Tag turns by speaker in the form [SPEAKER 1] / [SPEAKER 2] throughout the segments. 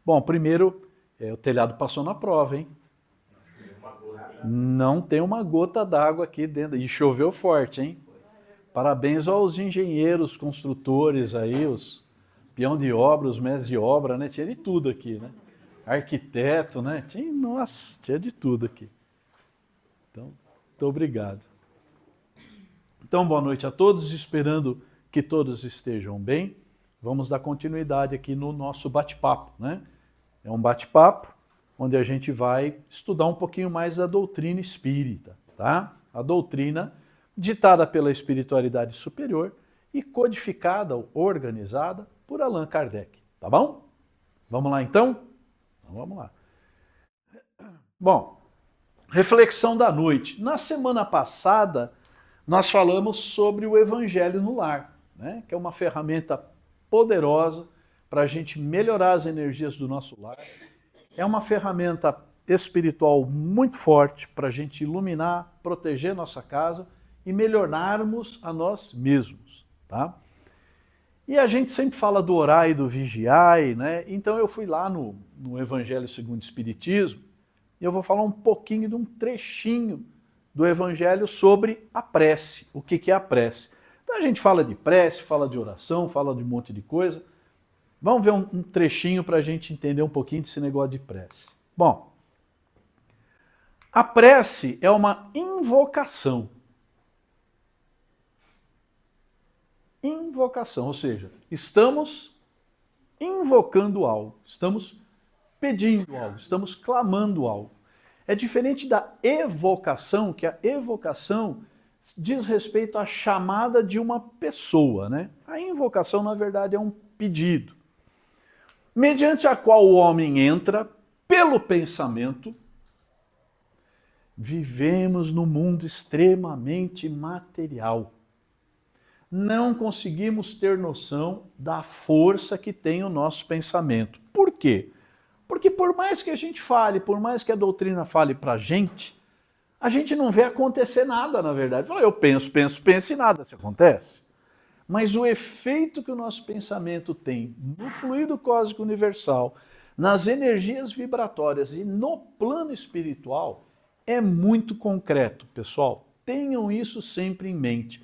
[SPEAKER 1] Bom, primeiro, o telhado passou na prova, hein? Não tem uma gota d'água aqui dentro. E choveu forte, hein? Parabéns aos engenheiros, construtores aí, os peão de obra, os mestres de obra, né? Tinha de tudo aqui, né? Arquiteto, né? Nossa, tinha de tudo aqui. Então, muito obrigado. Então, boa noite a todos, esperando que todos estejam bem. Vamos dar continuidade aqui no nosso bate-papo, né? É um bate-papo onde a gente vai estudar um pouquinho mais da doutrina espírita, tá? A doutrina ditada pela espiritualidade superior e codificada, organizada por Allan Kardec, tá bom? Vamos lá então? Então vamos lá. Bom, reflexão da noite. Na semana passada, nós falamos sobre o Evangelho no Lar, né? Que é uma ferramenta poderosa para a gente melhorar as energias do nosso lar. É uma ferramenta espiritual muito forte para a gente iluminar, proteger nossa casa e melhorarmos a nós mesmos, tá? E a gente sempre fala do orai e do vigiai, né? Então eu fui lá no Evangelho segundo o Espiritismo e eu vou falar um pouquinho de um trechinho do Evangelho sobre a prece, o que é a prece. Então a gente fala de prece, fala de oração, fala de um monte de coisa. Vamos ver um trechinho para a gente entender um pouquinho desse negócio de prece. Bom, a prece é uma invocação. Invocação, ou seja, estamos invocando algo, estamos pedindo algo, estamos clamando algo. É diferente da evocação, que a evocação diz respeito à chamada de uma pessoa, né? A invocação, na verdade, é um pedido, mediante a qual o homem entra pelo pensamento. Vivemos num mundo extremamente material. Não conseguimos ter noção da força que tem o nosso pensamento. Por quê? Porque por mais que a gente fale, por mais que a doutrina fale para a gente não vê acontecer nada, na verdade. Eu penso e nada se acontece. Mas o efeito que o nosso pensamento tem no fluido cósmico universal, nas energias vibratórias e no plano espiritual é muito concreto, pessoal. Tenham isso sempre em mente.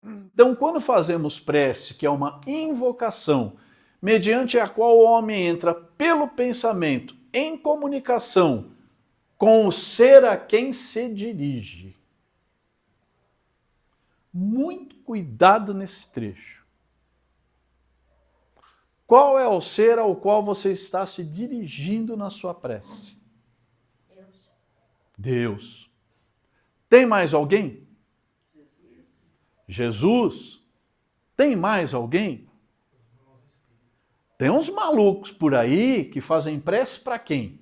[SPEAKER 1] Então, quando fazemos prece, que é uma invocação, mediante a qual o homem entra pelo pensamento em comunicação com o ser a quem se dirige. Muito cuidado nesse trecho. Qual é o ser ao qual você está se dirigindo na sua prece?
[SPEAKER 2] Deus.
[SPEAKER 1] Deus. Tem mais alguém? Jesus. Tem mais alguém? Tem uns malucos por aí que fazem prece para quem?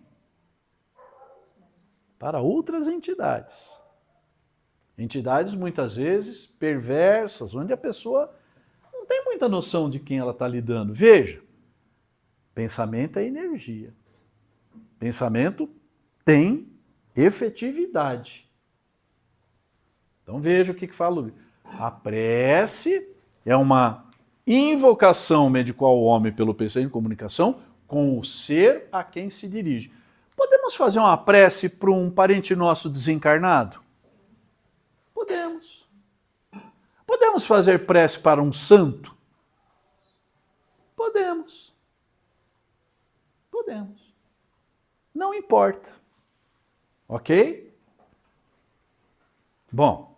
[SPEAKER 1] Para outras entidades. Entidades muitas vezes perversas, onde a pessoa não tem muita noção de quem ela está lidando. Veja, pensamento é energia. Pensamento tem efetividade. Então veja o que fala. A prece é uma invocação mediante o homem pelo pensamento em comunicação com o ser a quem se dirige. Podemos fazer uma prece para um parente nosso desencarnado? Podemos. Podemos fazer prece para um santo? Podemos. Podemos. Não importa. Ok? Bom.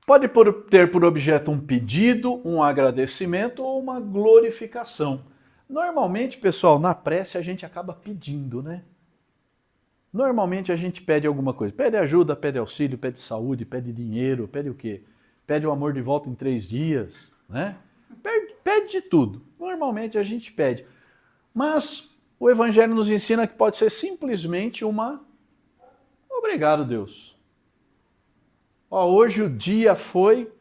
[SPEAKER 1] Pode ter por objeto um pedido, um agradecimento ou uma glorificação. Normalmente, pessoal, na prece a gente acaba pedindo, né? Normalmente a gente pede alguma coisa. Pede ajuda, pede auxílio, pede saúde, pede dinheiro, pede o quê? Pede o amor de volta em 3 dias, né? Pede de tudo. Normalmente a gente pede. Mas o Evangelho nos ensina que pode ser simplesmente uma obrigado, Deus. Hoje o dia foi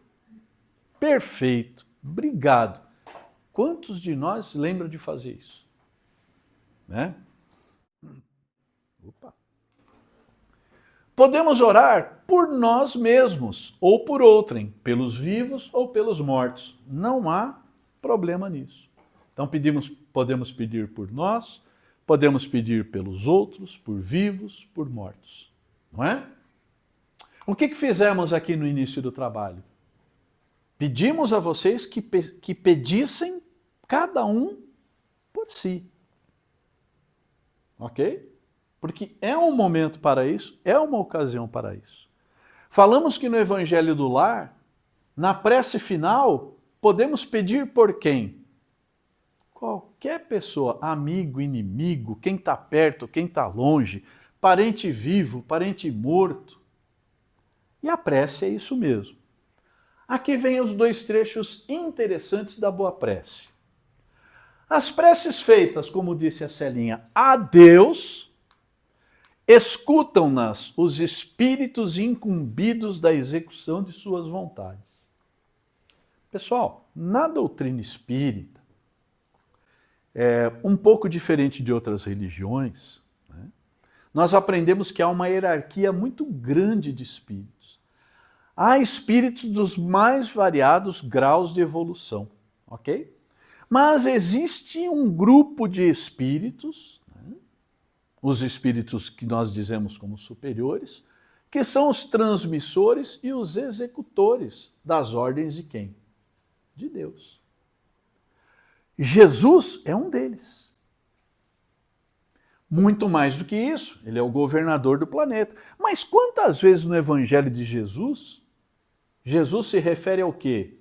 [SPEAKER 1] perfeito. Obrigado. Quantos de nós lembram de fazer isso? Né? Opa. Podemos orar por nós mesmos ou por outrem, pelos vivos ou pelos mortos. Não há problema nisso. Então pedimos Podemos pedir por nós, podemos pedir pelos outros, por vivos, por mortos. Não é? O que fizemos aqui no início do trabalho? Pedimos a vocês que pedissem cada um por si. Ok? Porque é um momento para isso, é uma ocasião para isso. Falamos que no Evangelho do Lar, na prece final, podemos pedir por quem? Qualquer pessoa, amigo, inimigo, quem está perto, quem está longe, parente vivo, parente morto. E a prece é isso mesmo. Aqui vem os dois trechos interessantes da boa prece. As preces feitas, como disse a Celinha, a Deus, escutam-nas os espíritos incumbidos da execução de suas vontades. Pessoal, na doutrina espírita, um pouco diferente de outras religiões, né, nós aprendemos que há uma hierarquia muito grande de espíritos. Há espíritos dos mais variados graus de evolução, ok? Mas existe um grupo de espíritos, né, os espíritos que nós dizemos como superiores, que são os transmissores e os executores das ordens de quem? De Deus. Jesus é um deles. Muito mais do que isso, ele é o governador do planeta. Mas quantas vezes no Evangelho de Jesus, Jesus se refere ao quê?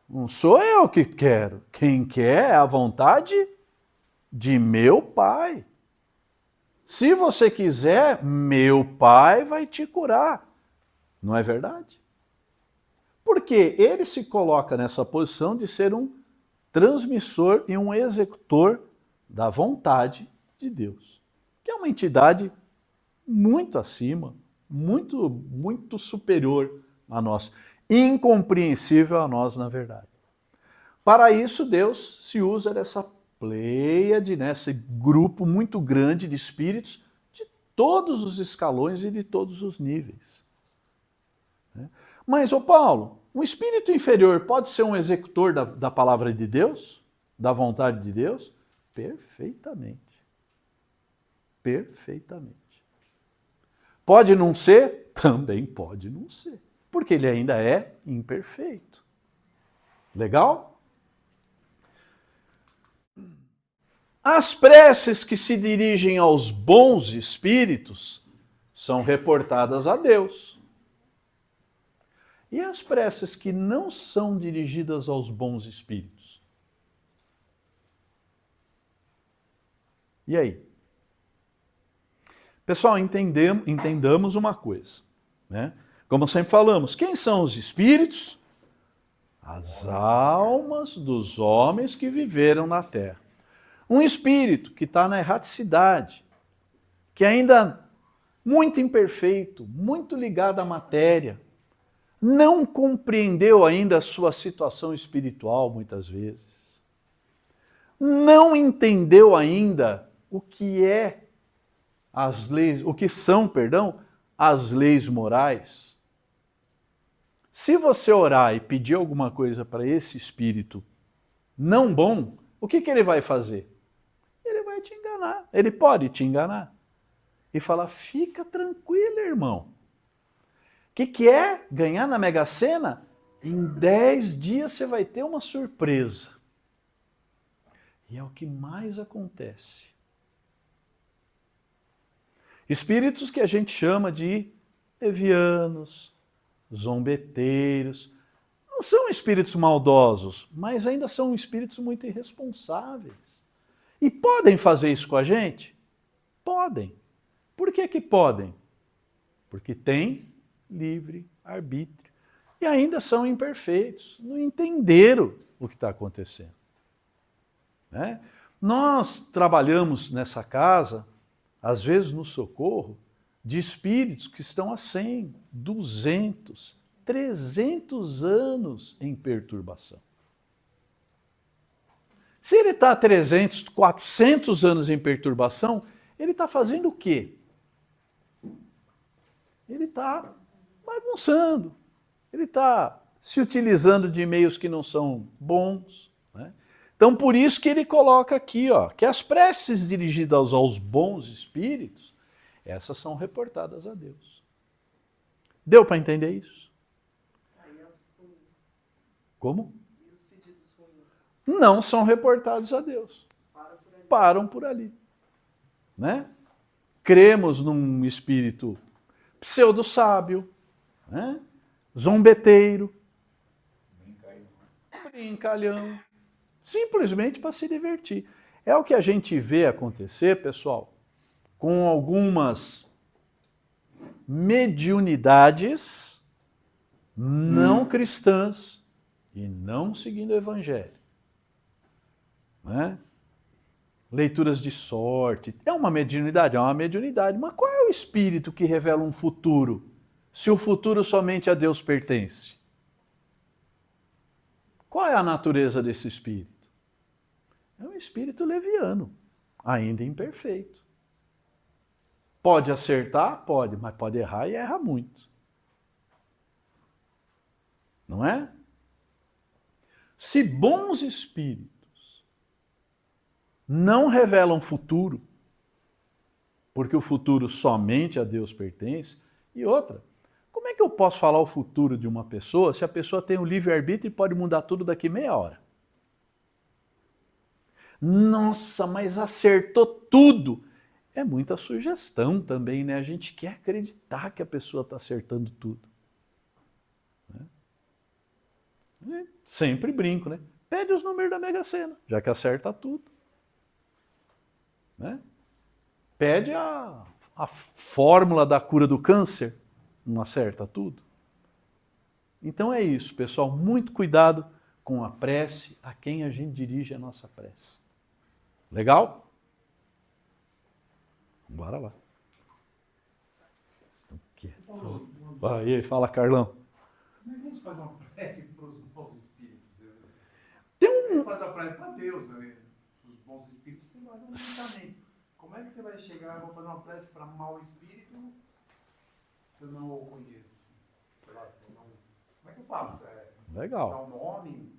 [SPEAKER 1] Não sou eu que quero. Quem quer é a vontade de meu Pai. Se você quiser, meu Pai vai te curar. Não é verdade? Porque ele se coloca nessa posição de ser um transmissor e um executor da vontade de Deus, que é uma entidade muito acima, muito superior a nós, incompreensível a nós, na verdade. Para isso, Deus se usa dessa pleiade, nesse grupo muito grande de espíritos de todos os escalões e de todos os níveis. Mas, ô Paulo, um espírito inferior pode ser um executor da palavra de Deus? Da vontade de Deus? Perfeitamente. Perfeitamente. Pode não ser? Também pode não ser. Porque ele ainda é imperfeito. Legal? As preces que se dirigem aos bons espíritos são reportadas a Deus. E as preces que não são dirigidas aos bons espíritos? E aí? Pessoal, entendamos uma coisa, né? Como sempre falamos, quem são os espíritos? As almas dos homens que viveram na Terra. Um espírito que está na erraticidade, que ainda muito imperfeito, muito ligado à matéria, não compreendeu ainda a sua situação espiritual, muitas vezes. Não entendeu ainda o que são as leis morais. Se você orar e pedir alguma coisa para esse espírito não bom, o que ele vai fazer? Ele vai te enganar. Ele pode te enganar. E falar, fica tranquilo, irmão. O que é ganhar na Mega Sena? Em 10 dias você vai ter uma surpresa. E é o que mais acontece. Espíritos que a gente chama de levianos, zombeteiros, não são espíritos maldosos, mas ainda são espíritos muito irresponsáveis. E podem fazer isso com a gente? Podem. Por que podem? Porque têm livre arbítrio. E ainda são imperfeitos, não entenderam o que está acontecendo. Né? Nós trabalhamos nessa casa, às vezes no socorro, de espíritos que estão há 100, 200, 300 anos em perturbação. Se ele está há 300, 400 anos em perturbação, ele está fazendo o quê? Ele está bagunçando, ele está se utilizando de meios que não são bons, né? Então, por isso que ele coloca aqui, ó, que as preces dirigidas aos bons espíritos, essas são reportadas a Deus. Deu para entender isso?
[SPEAKER 2] Aí as ruins.
[SPEAKER 1] Como?
[SPEAKER 2] E os pedidos ruins?
[SPEAKER 1] Não são reportados a Deus. Param por ali. Né? Cremos num espírito pseudo-sábio, né? Zombeteiro, brincalhão, simplesmente para se divertir. É o que a gente vê acontecer, pessoal, com algumas mediunidades não cristãs e não seguindo o evangelho. Né? Leituras de sorte, é uma mediunidade, mas qual é o espírito que revela um futuro, se o futuro somente a Deus pertence? Qual é a natureza desse espírito? É um espírito leviano, ainda imperfeito. Pode acertar? Pode, mas pode errar e erra muito. Não é? Se bons espíritos não revelam futuro, porque o futuro somente a Deus pertence, e outra, como é que eu posso falar o futuro de uma pessoa se a pessoa tem um livre-arbítrio e pode mudar tudo daqui meia hora? Nossa, mas acertou tudo! É muita sugestão também, né? A gente quer acreditar que a pessoa está acertando tudo. Né? Sempre brinco, né? Pede os números da Mega Sena, já que acerta tudo. Né? Pede a fórmula da cura do câncer, não acerta tudo. Então é isso, pessoal, muito cuidado com a prece, a quem a gente dirige a nossa prece. Legal? Bora lá. Aí, fala, Carlão.
[SPEAKER 3] Como é que a gente faz uma prece para os bons espíritos?
[SPEAKER 1] Tem um...
[SPEAKER 3] Faz a prece para Deus, né? Os bons espíritos, você vai dar um ensinamento. Como é que você vai chegar, vou fazer uma prece para mau espírito, se eu não o conheço? Sei lá, se eu não... Como é que eu faço?
[SPEAKER 1] Legal.
[SPEAKER 3] Dar um nome?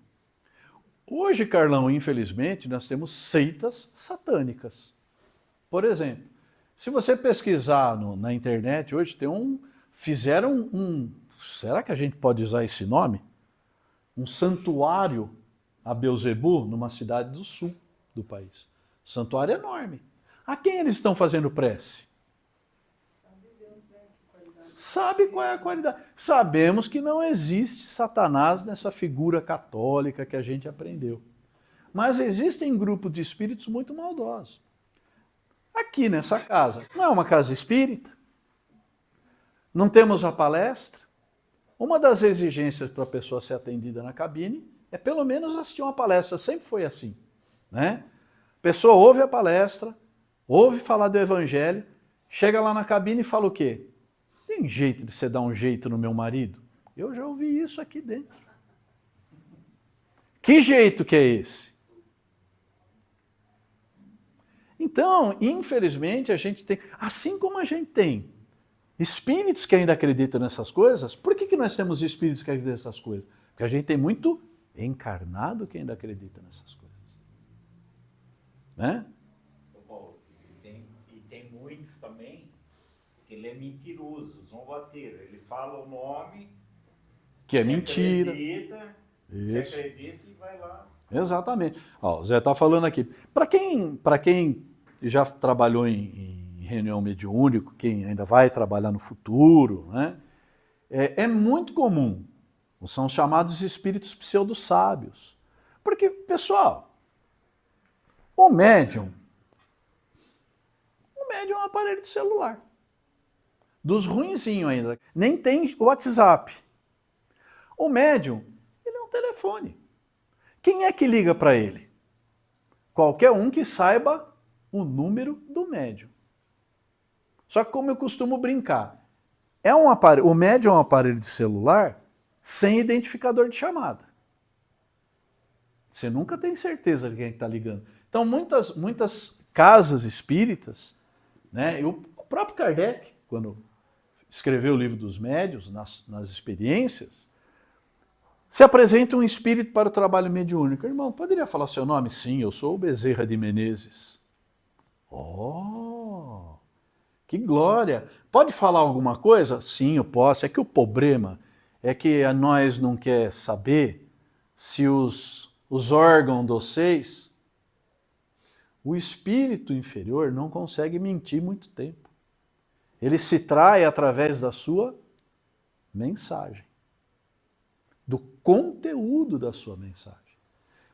[SPEAKER 1] Hoje, Carlão, infelizmente, nós temos seitas satânicas. Por exemplo, se você pesquisar na internet, hoje fizeram um, será que a gente pode usar esse nome? Um santuário a Beelzebub numa cidade do sul do país. Santuário enorme. A quem eles estão fazendo prece? Sabe qual é a qualidade. Sabemos que não existe Satanás nessa figura católica que a gente aprendeu. Mas existem grupos de espíritos muito maldosos. Aqui nessa casa, não é uma casa espírita? Não temos a palestra? Uma das exigências para a pessoa ser atendida na cabine é pelo menos assistir uma palestra, sempre foi assim. Né? A pessoa ouve a palestra, ouve falar do evangelho, chega lá na cabine e fala o quê? Tem jeito de você dar um jeito no meu marido? Eu já ouvi isso aqui dentro. Que jeito que é esse? Então, infelizmente, a gente tem, assim como a gente tem espíritos que ainda acreditam nessas coisas, por que nós temos espíritos que acreditam nessas coisas? Porque a gente tem muito encarnado que ainda acredita nessas coisas. Né?
[SPEAKER 4] Paulo, e tem muitos também que ele é mentiroso, zombateiro. Ele fala o nome,
[SPEAKER 1] que é mentira.
[SPEAKER 4] Você acredita e vai lá.
[SPEAKER 1] Exatamente. Ó, o Zé está falando aqui. Para quem já trabalhou em reunião mediúnica, quem ainda vai trabalhar no futuro, né, é muito comum. São chamados espíritos pseudo-sábios. Porque, pessoal, o médium é um aparelho de celular. Dos ruinzinhos ainda. Nem tem WhatsApp. O médium, ele é um telefone. Quem é que liga para ele? Qualquer um que saiba o número do médium. Só que como eu costumo brincar, o médium é um aparelho de celular sem identificador de chamada. Você nunca tem certeza de quem está ligando. Então muitas casas espíritas, né, o próprio Kardec, quando escreveu o livro dos médiuns, nas experiências, Se apresenta um espírito para o trabalho mediúnico. Irmão, poderia falar seu nome? Sim, eu sou o Bezerra de Menezes. Oh, que glória! Pode falar alguma coisa? Sim, eu posso. É que o problema é que nós não quer saber se os órgãos de vocês, o espírito inferior não consegue mentir muito tempo. Ele se trai através da sua mensagem, do conteúdo da sua mensagem.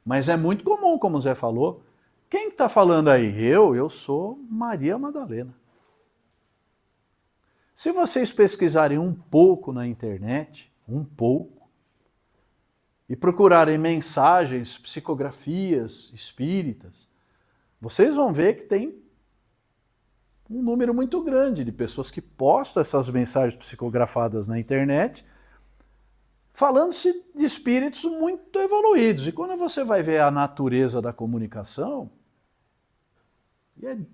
[SPEAKER 1] Mas é muito comum, como o Zé falou. Quem está falando aí? Eu sou Maria Madalena. Se vocês pesquisarem um pouco na internet, um pouco, e procurarem mensagens, psicografias espíritas, vocês vão ver que tem um número muito grande de pessoas que postam essas mensagens psicografadas na internet, falando-se de espíritos muito evoluídos. E quando você vai ver a natureza da comunicação,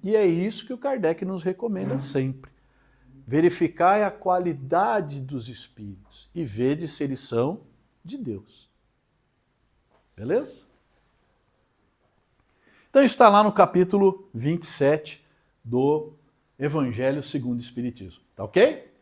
[SPEAKER 1] e é isso que o Kardec nos recomenda sempre. Verificar a qualidade dos espíritos e ver se eles são de Deus. Beleza? Então está lá no capítulo 27 do Evangelho segundo o Espiritismo. Tá ok?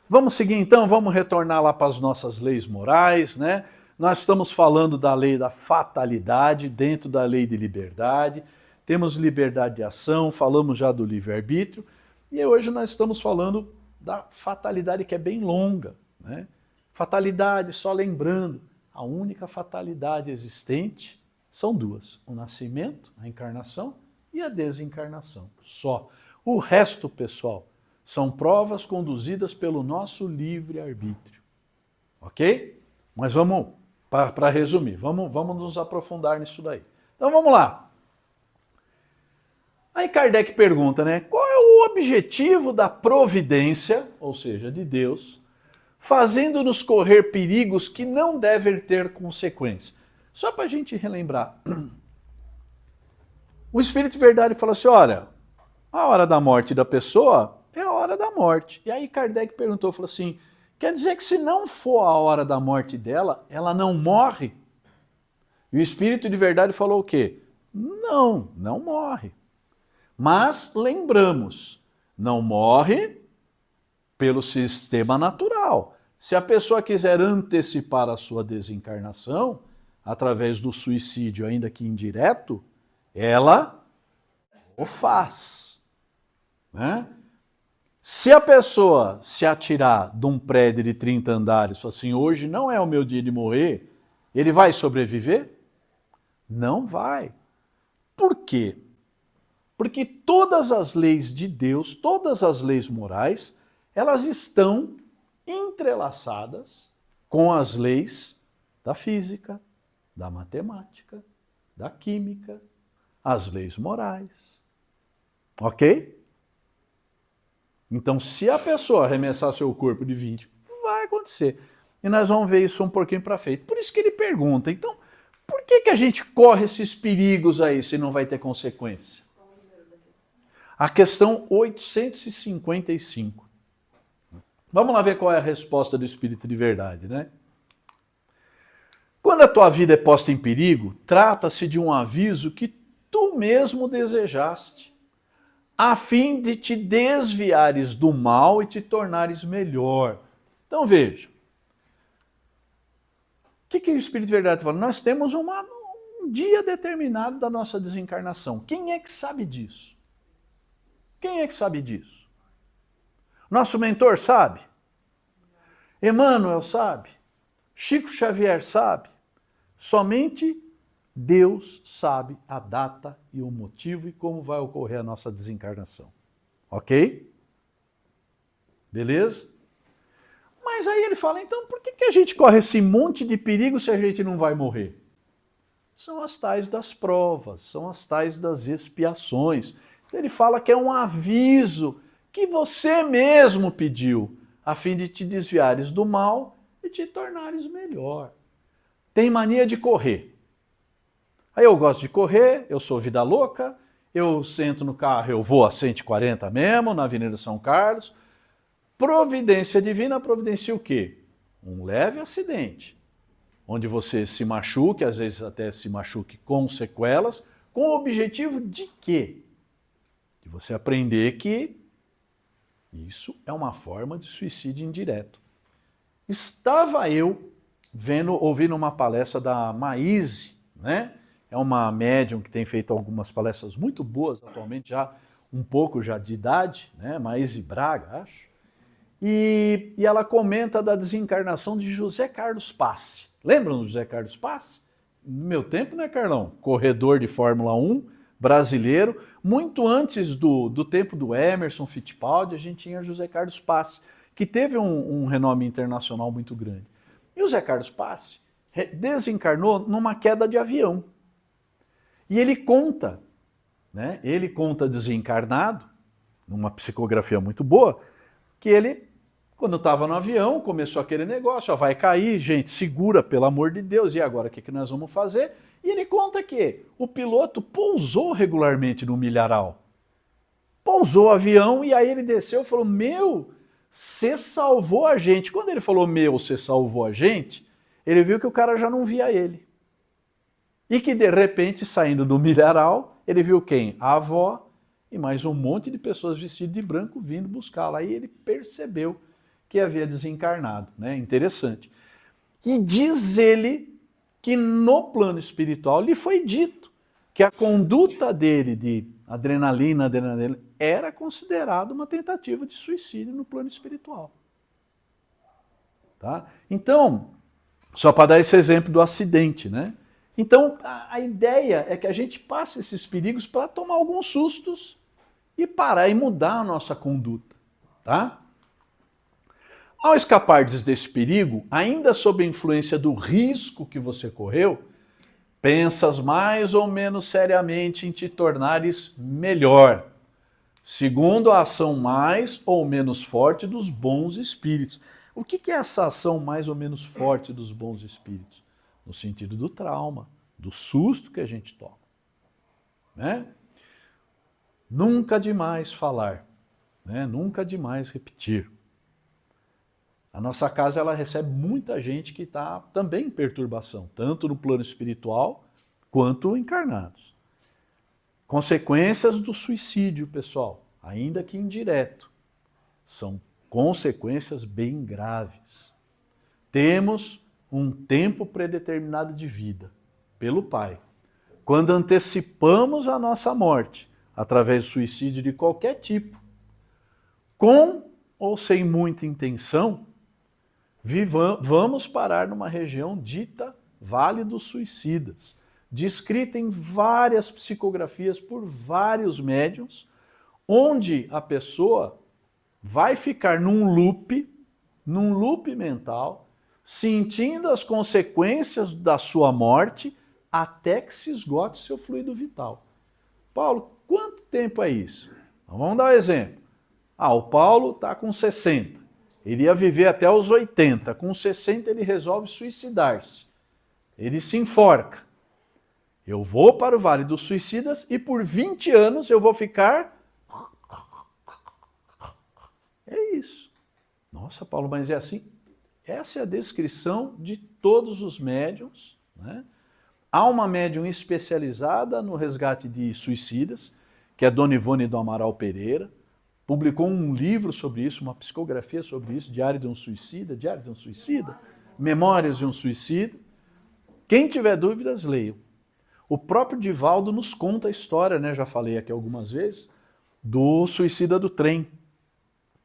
[SPEAKER 1] Vamos seguir então, vamos retornar lá para as nossas leis morais, né? Nós estamos falando da lei da fatalidade dentro da lei de liberdade. Temos liberdade de ação, falamos já do livre-arbítrio. E hoje nós estamos falando da fatalidade, que é bem longa, né? Fatalidade, só lembrando, a única fatalidade existente são duas: o nascimento, a encarnação, e a desencarnação. Só. O resto, pessoal, são provas conduzidas pelo nosso livre-arbítrio. Ok? Mas vamos, para resumir, vamos nos aprofundar nisso daí. Então vamos lá. Aí Kardec pergunta, né? Qual é o objetivo da providência, ou seja, de Deus, fazendo-nos correr perigos que não devem ter consequência? Só para a gente relembrar. O Espírito de Verdade fala assim, olha, a hora da morte da pessoa é a hora da morte. E aí Kardec perguntou, falou assim, quer dizer que se não for a hora da morte dela, ela não morre? E o Espírito de Verdade falou o quê? Não, não morre. Mas lembramos, não morre pelo sistema natural. Se a pessoa quiser antecipar a sua desencarnação, através do suicídio, ainda que indireto, ela o faz. Né? Se a pessoa se atirar de um prédio de 30 andares, falar assim, hoje não é o meu dia de morrer, ele vai sobreviver? Não vai. Por quê? Porque todas as leis de Deus, todas as leis morais, elas estão entrelaçadas com as leis da física, da matemática, da química, as leis morais. Ok? Então, se a pessoa arremessar seu corpo de 20, vai acontecer. E nós vamos ver isso um pouquinho para frente. Por isso que ele pergunta, então, por que a gente corre esses perigos aí se não vai ter consequência? A questão 855. Vamos lá ver qual é a resposta do Espírito de Verdade, né? Quando a tua vida é posta em perigo, trata-se de um aviso que tu mesmo desejaste, a fim de te desviares do mal e te tornares melhor. Então veja, o que o Espírito de Verdade fala? Nós temos um dia determinado da nossa desencarnação. Quem é que sabe disso? Quem é que sabe disso? Nosso mentor sabe? Emmanuel sabe? Chico Xavier sabe? Somente Deus sabe a data e o motivo e como vai ocorrer a nossa desencarnação. Ok? Beleza? Mas aí ele fala, então por que a gente corre esse monte de perigo se a gente não vai morrer? São as tais das provas, são as tais das expiações. Ele fala que é um aviso que você mesmo pediu, a fim de te desviares do mal e te tornares melhor. Tem mania de correr. Aí eu gosto de correr, eu sou vida louca, eu sento no carro, eu vou a 140 mesmo, na Avenida São Carlos. Providência divina providencia o quê? Um leve acidente. onde você se machuque, às vezes até se machuque com sequelas, com o objetivo de quê? De você aprender que isso é uma forma de suicídio indireto. Estava eu ouvindo uma palestra da Maíse, né? É uma médium que tem feito algumas palestras muito boas atualmente, já um pouco já de idade, né? Maíse Braga, acho. E ela comenta da desencarnação de José Carlos Passe. Lembram do José Carlos Passe? No meu tempo, né, Carlão? Corredor de Fórmula 1, brasileiro. Muito antes do tempo do Emerson Fittipaldi, a gente tinha José Carlos Passe, que teve um renome internacional muito grande. E o José Carlos Passe desencarnou numa queda de avião. E ele conta, né? Ele conta desencarnado, numa psicografia muito boa, que ele, quando estava no avião, começou aquele negócio, ó, vai cair, gente, segura, pelo amor de Deus, e agora o que nós vamos fazer? E ele conta que o piloto pousou regularmente no milharal. Pousou o avião e aí ele desceu e falou, meu, você salvou a gente. Quando ele falou, meu, você salvou a gente, ele viu que o cara já não via ele. E que de repente, saindo do milharal, ele viu quem? A avó e mais um monte de pessoas vestidas de branco vindo buscá-la. Aí ele percebeu que havia desencarnado, né? Interessante. E diz ele que no plano espiritual lhe foi dito que a conduta dele de adrenalina, era considerada uma tentativa de suicídio no plano espiritual. Tá? Então, só para dar esse exemplo do acidente, né? Então, a ideia é que a gente passe esses perigos para tomar alguns sustos e parar e mudar a nossa conduta, tá? Ao escapar desse perigo, ainda sob a influência do risco que você correu, pensas mais ou menos seriamente em te tornares melhor, segundo a ação mais ou menos forte dos bons espíritos. O que é essa ação mais ou menos forte dos bons espíritos? No sentido do trauma, do susto que a gente toma, né? Nunca demais falar, né? Nunca demais repetir. A nossa casa ela recebe muita gente que está também em perturbação, tanto no plano espiritual quanto encarnados. Consequências do suicídio, pessoal, ainda que indireto, são consequências bem graves. Temos um tempo predeterminado de vida pelo Pai. Quando antecipamos a nossa morte, através do suicídio de qualquer tipo, com ou sem muita intenção, vamos parar numa região dita Vale dos Suicidas, descrita em várias psicografias por vários médiuns, onde a pessoa vai ficar num loop mental, sentindo as consequências da sua morte até que se esgote seu fluido vital. Paulo, quanto tempo é isso? Então, vamos dar um exemplo. O Paulo está com 60. Ele ia viver até os 80. Com 60 ele resolve suicidar-se. Ele se enforca. Eu vou para o Vale dos Suicidas e por 20 anos eu vou ficar... É isso. Nossa, Paulo, mas é assim? Essa é a descrição de todos os médiuns, né? Há uma médium especializada no resgate de suicidas, que é Dona Ivone do Amaral Pereira, publicou um livro sobre isso, uma psicografia sobre isso, Diário de um Suicida, Memórias de um Suicida. Quem tiver dúvidas, leiam. O próprio Divaldo nos conta a história, né? Já falei aqui algumas vezes, do suicida do trem.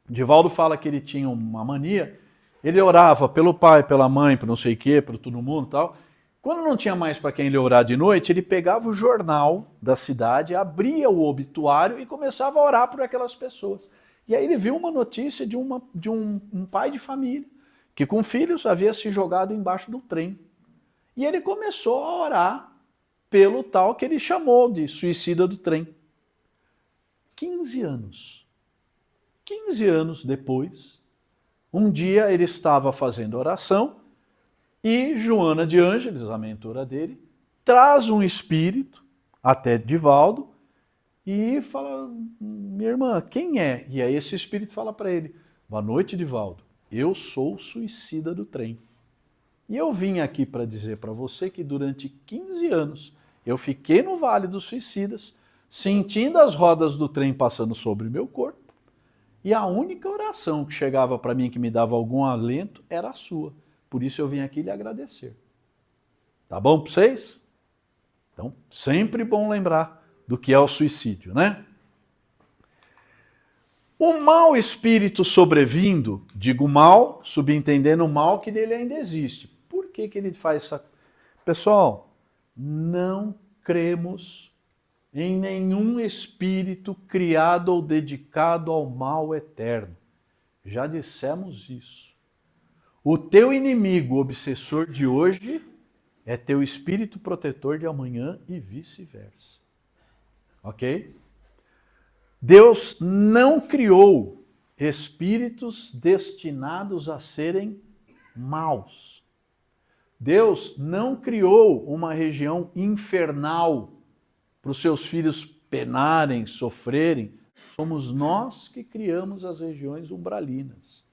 [SPEAKER 1] Divaldo fala que ele tinha uma mania, ele orava pelo pai, pela mãe, por não sei o quê, por todo mundo e tal. Quando não tinha mais para quem ele orar de noite, ele pegava o jornal da cidade, abria o obituário e começava a orar por aquelas pessoas. E aí ele viu uma notícia de um pai de família, que com filhos havia se jogado embaixo do trem. E ele começou a orar pelo tal que ele chamou de suicida do trem. 15 anos. 15 anos depois, um dia ele estava fazendo oração e Joana de Ângeles, a mentora dele, traz um espírito até Divaldo e fala, minha irmã, quem é? E aí esse espírito fala para ele, boa noite, Divaldo, eu sou o suicida do trem. E eu vim aqui para dizer para você que durante 15 anos eu fiquei no Vale dos Suicidas, sentindo as rodas do trem passando sobre o meu corpo, e a única oração que chegava para mim que me dava algum alento era a sua. Por isso eu vim aqui lhe agradecer. Tá bom para vocês? Então, sempre bom lembrar do que é o suicídio, né? O mau espírito sobrevindo, digo mal, subentendendo o mal que nele ainda existe. Por que ele faz essa... Pessoal, não cremos em nenhum espírito criado ou dedicado ao mal eterno. Já dissemos isso. O teu inimigo obsessor de hoje é teu espírito protetor de amanhã e vice-versa. Ok? Deus não criou espíritos destinados a serem maus. Deus não criou uma região infernal para os seus filhos penarem, sofrerem. Somos nós que criamos as regiões umbralinas.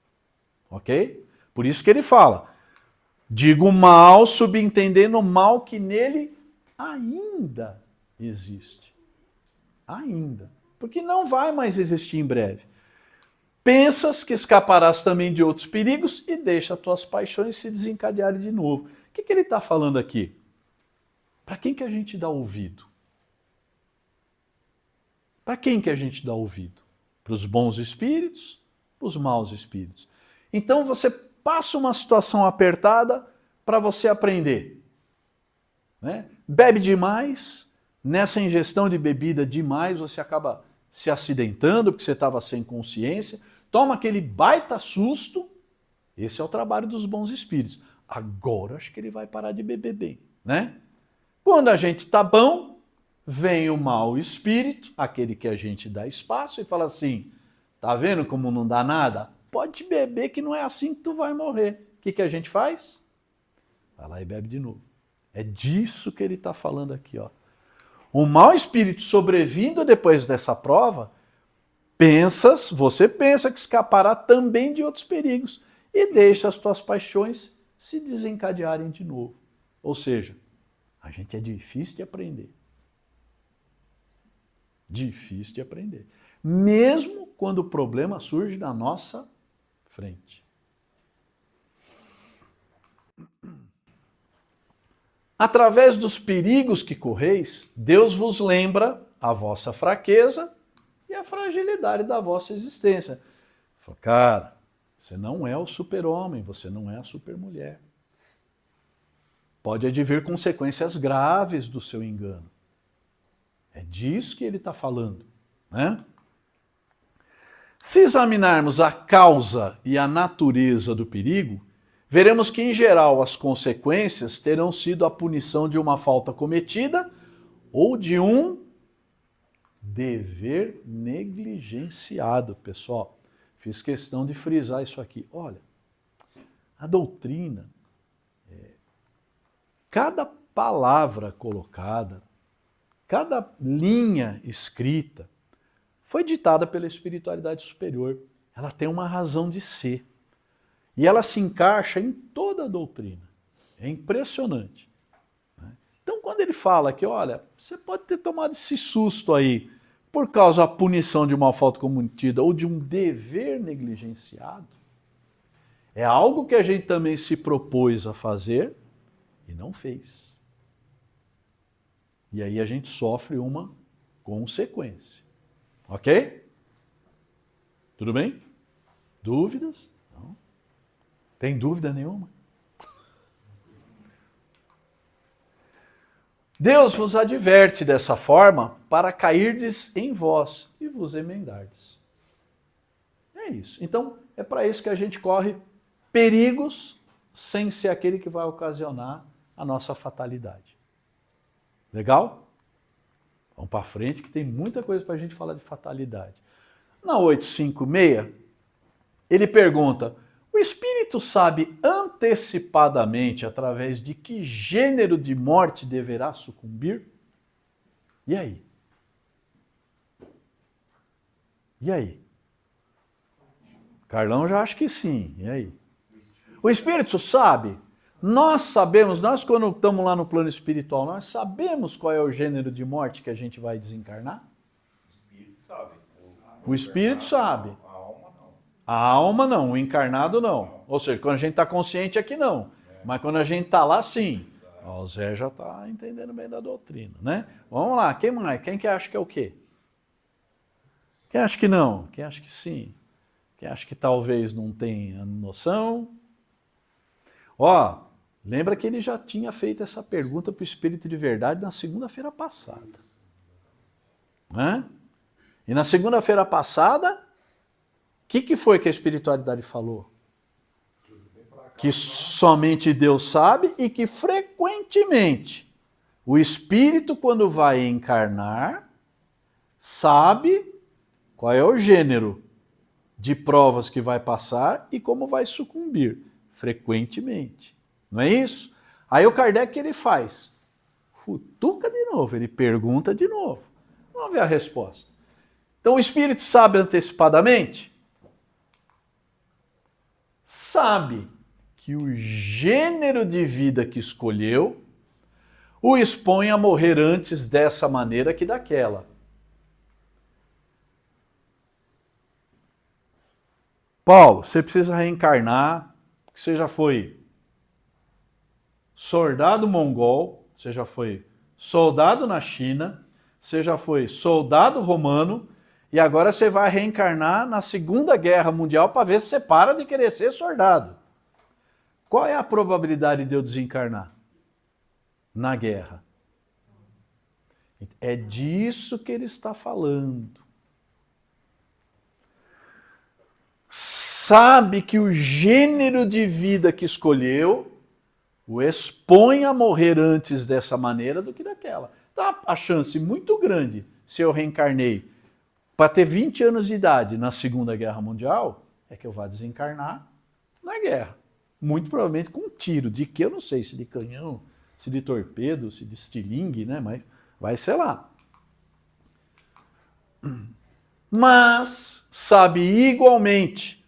[SPEAKER 1] Ok? Por isso que ele fala, digo mal, subentendendo o mal que nele ainda existe. Ainda. Porque não vai mais existir em breve. Pensas que escaparás também de outros perigos e deixa as tuas paixões se desencadearem de novo. O que ele está falando aqui? Para quem que a gente dá ouvido? Para quem que a gente dá ouvido? Para os bons espíritos? Para os maus espíritos? Então você passa uma situação apertada para você aprender. Né? Bebe demais, nessa ingestão de bebida demais você acaba se acidentando porque você estava sem consciência, toma aquele baita susto. Esse é o trabalho dos bons espíritos. Agora acho que ele vai parar de beber bem, né? Quando a gente está bom, vem o mau espírito, aquele que a gente dá espaço e fala assim, tá vendo como não dá nada? Pode beber que não é assim que tu vai morrer. O que a gente faz? Vai lá e bebe de novo. É disso que ele está falando aqui, ó. O mau espírito sobrevindo depois dessa prova, você pensa que escapará também de outros perigos e deixa as tuas paixões se desencadearem de novo. Ou seja, a gente é difícil de aprender. Difícil de aprender. Mesmo quando o problema surge na nossa frente. Através dos perigos que correis, Deus vos lembra a vossa fraqueza e a fragilidade da vossa existência. Fala, cara, você não é o super-homem, você não é a super-mulher. Pode advir consequências graves do seu engano. É disso que ele está falando, né? Se examinarmos a causa e a natureza do perigo, veremos que, em geral, as consequências terão sido a punição de uma falta cometida ou de um dever negligenciado. Pessoal, fiz questão de frisar isso aqui. Olha, a doutrina, cada palavra colocada, cada linha escrita, foi ditada pela espiritualidade superior. Ela tem uma razão de ser. E ela se encaixa em toda a doutrina. É impressionante. Então, quando ele fala que, olha, você pode ter tomado esse susto aí por causa da punição de uma falta cometida ou de um dever negligenciado, é algo que a gente também se propôs a fazer e não fez. E aí a gente sofre uma consequência. Ok? Tudo bem? Dúvidas? Não. Tem dúvida nenhuma? Deus vos adverte dessa forma para cairdes em vós e vos emendardes. É isso. Então, é para isso que a gente corre perigos sem ser aquele que vai ocasionar a nossa fatalidade. Legal? Vamos para frente que tem muita coisa para a gente falar de fatalidade. Na 856, ele pergunta, o espírito sabe antecipadamente através de que gênero de morte deverá sucumbir? E aí? E aí? Carlão já acha que sim. E aí? O espírito sabe? Nós sabemos, nós quando estamos lá no plano espiritual, nós sabemos qual é o gênero de morte que a gente vai desencarnar?
[SPEAKER 4] O espírito sabe.
[SPEAKER 1] O espírito sabe.
[SPEAKER 4] A alma não.
[SPEAKER 1] A alma não, o encarnado não. Ou seja, quando a gente está consciente aqui não. Mas quando a gente está lá, sim. Ó, o Zé já está entendendo bem da doutrina, né? Vamos lá, quem mais? Quem que acha que é o quê? Quem acha que não? Quem acha que sim? Quem acha que talvez não tenha noção? Ó, lembra que ele já tinha feito essa pergunta para o Espírito de Verdade na segunda-feira passada. Né? E na segunda-feira passada, o que foi que a espiritualidade falou? Que somente Deus sabe e que frequentemente o Espírito, quando vai encarnar, sabe qual é o gênero de provas que vai passar e como vai sucumbir, frequentemente. Não é isso? Aí o Kardec ele faz, futuca de novo, ele pergunta de novo. Vamos ver a resposta. Então o Espírito sabe antecipadamente? Sabe que o gênero de vida que escolheu o expõe a morrer antes dessa maneira que daquela. Paulo, você precisa reencarnar, que você já foi soldado mongol, você já foi soldado na China, você já foi soldado romano, e agora você vai reencarnar na Segunda Guerra Mundial para ver se você para de querer ser soldado. Qual é a probabilidade de eu desencarnar na guerra? É disso que ele está falando. Sabe que o gênero de vida que escolheu o expõe a morrer antes dessa maneira do que daquela. Então, a chance muito grande, se eu reencarnei para ter 20 anos de idade na Segunda Guerra Mundial, é que eu vá desencarnar na guerra. Muito provavelmente com um tiro, de que eu não sei, se de canhão, se de torpedo, se de estilingue, né? Mas vai ser lá. Mas sabe igualmente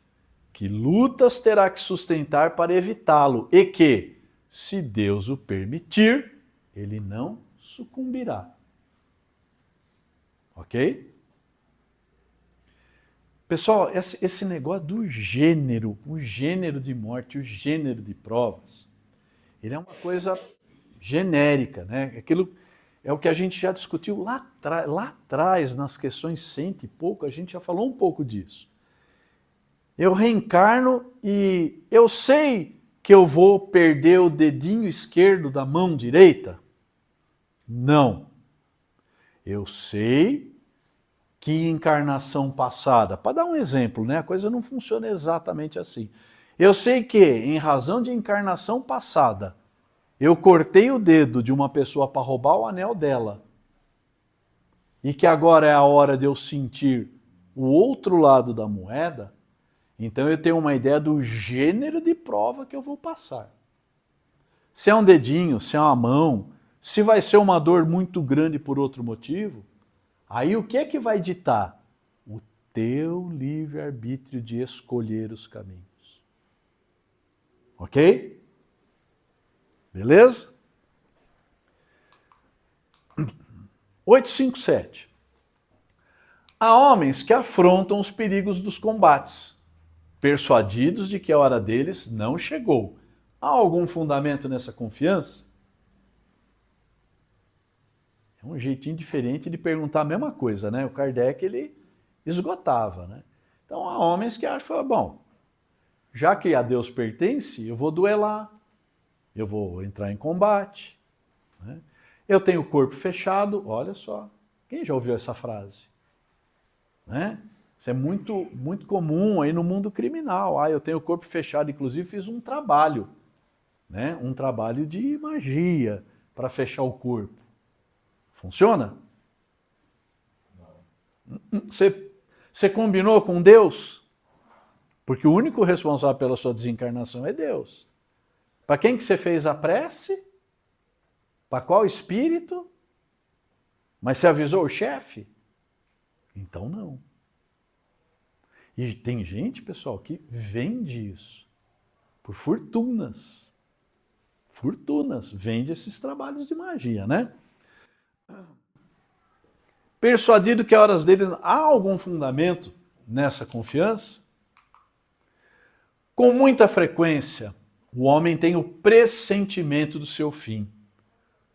[SPEAKER 1] que lutas terá que sustentar para evitá-lo e que, se Deus o permitir, ele não sucumbirá. Ok? Pessoal, esse negócio do gênero, o gênero de morte, o gênero de provas, ele é uma coisa genérica, né? Aquilo é o que a gente já discutiu lá atrás, nas questões 100 e pouco, a gente já falou um pouco disso. Eu reencarno e eu sei que eu vou perder o dedinho esquerdo da mão direita? Não. Eu sei que em encarnação passada, para dar um exemplo, né? A coisa não funciona exatamente assim. Eu sei que, em razão de encarnação passada, eu cortei o dedo de uma pessoa para roubar o anel dela. E que agora é a hora de eu sentir o outro lado da moeda. Então eu tenho uma ideia do gênero de prova que eu vou passar. Se é um dedinho, se é uma mão, se vai ser uma dor muito grande por outro motivo, aí o que é que vai ditar? O teu livre-arbítrio de escolher os caminhos. Ok? Beleza? 857. Há homens que afrontam os perigos dos combates, persuadidos de que a hora deles não chegou. Há algum fundamento nessa confiança? É um jeitinho diferente de perguntar a mesma coisa, né? O Kardec, ele esgotava, né? Então, há homens que acham, bom, já que a Deus pertence, eu vou duelar, eu vou entrar em combate, né? Eu tenho o corpo fechado, olha só, quem já ouviu essa frase? Né? Isso é muito, muito comum aí no mundo criminal. Eu tenho o corpo fechado, inclusive fiz um trabalho, né? Um trabalho de magia para fechar o corpo. Funciona? Não. Você combinou com Deus? Porque o único responsável pela sua desencarnação é Deus. Para quem que você fez a prece? Para qual espírito? Mas você avisou o chefe? Então não. E tem gente, pessoal, que vende isso por fortunas. Fortunas, vende esses trabalhos de magia, né? Persuadido que a horas dele há algum fundamento nessa confiança? Com muita frequência, o homem tem o pressentimento do seu fim,